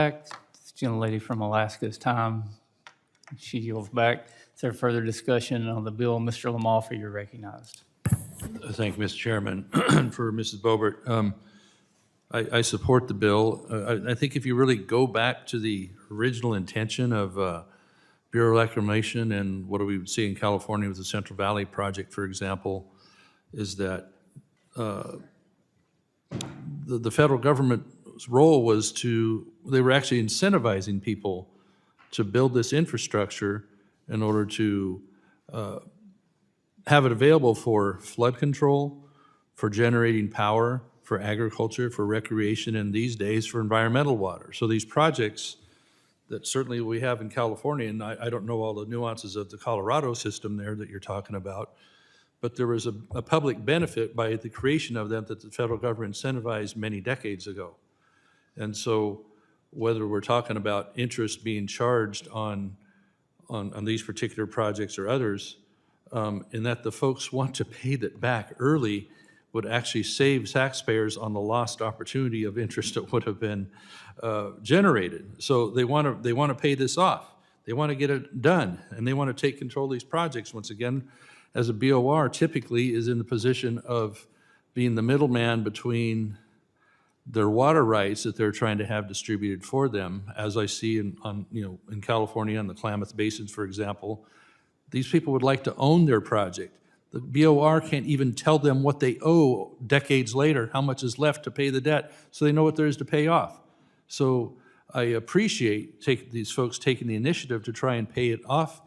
Back. This gentlelady from Alaska's time. She yields back. Is there further discussion on the bill? Mr. LaMalfa, you're recognized. Thank you, Mr. Chairman. For Mrs. Boebert, I support the bill. I think if you really go back to the original intention of Bureau of Reclamation and what we would see in California with the Central Valley Project, for example, is that the federal government's role was they were actually incentivizing people to build this infrastructure in order to have it available for flood control, for generating power, for agriculture, for recreation, and these days for environmental water. So these projects that certainly we have in California, and I don't know all the nuances of the Colorado system there that you're talking about, but there was a public benefit by the creation of them that the federal government incentivized many decades ago. And so whether we're talking about interest being charged on these particular projects or others, in that the folks want to pay that back early would actually save taxpayers on the lost opportunity of interest that would have been generated. So they want to pay this off. They want to get it done, and they want to take control of these projects. Once again, as a BOR, typically is in the position of being the middleman between their water rights that they're trying to have distributed for them, as I see in California and the Klamath Basins, for example. These people would like to own their project. The BOR can't even tell them what they owe decades later, how much is left to pay the debt, so they know what there is to pay off. So I appreciate these folks taking the initiative to try and pay it off,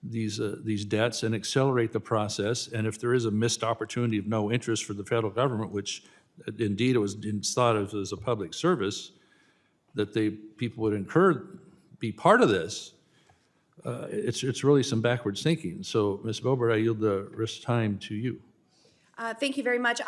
these debts, and accelerate the process. And if there is a missed opportunity of no interest for the federal government, which indeed it was thought of as a public service, that people would be part of this, it's really some backwards thinking. So, Ms. Boebert, I yield the rest of time to you. Thank you very much.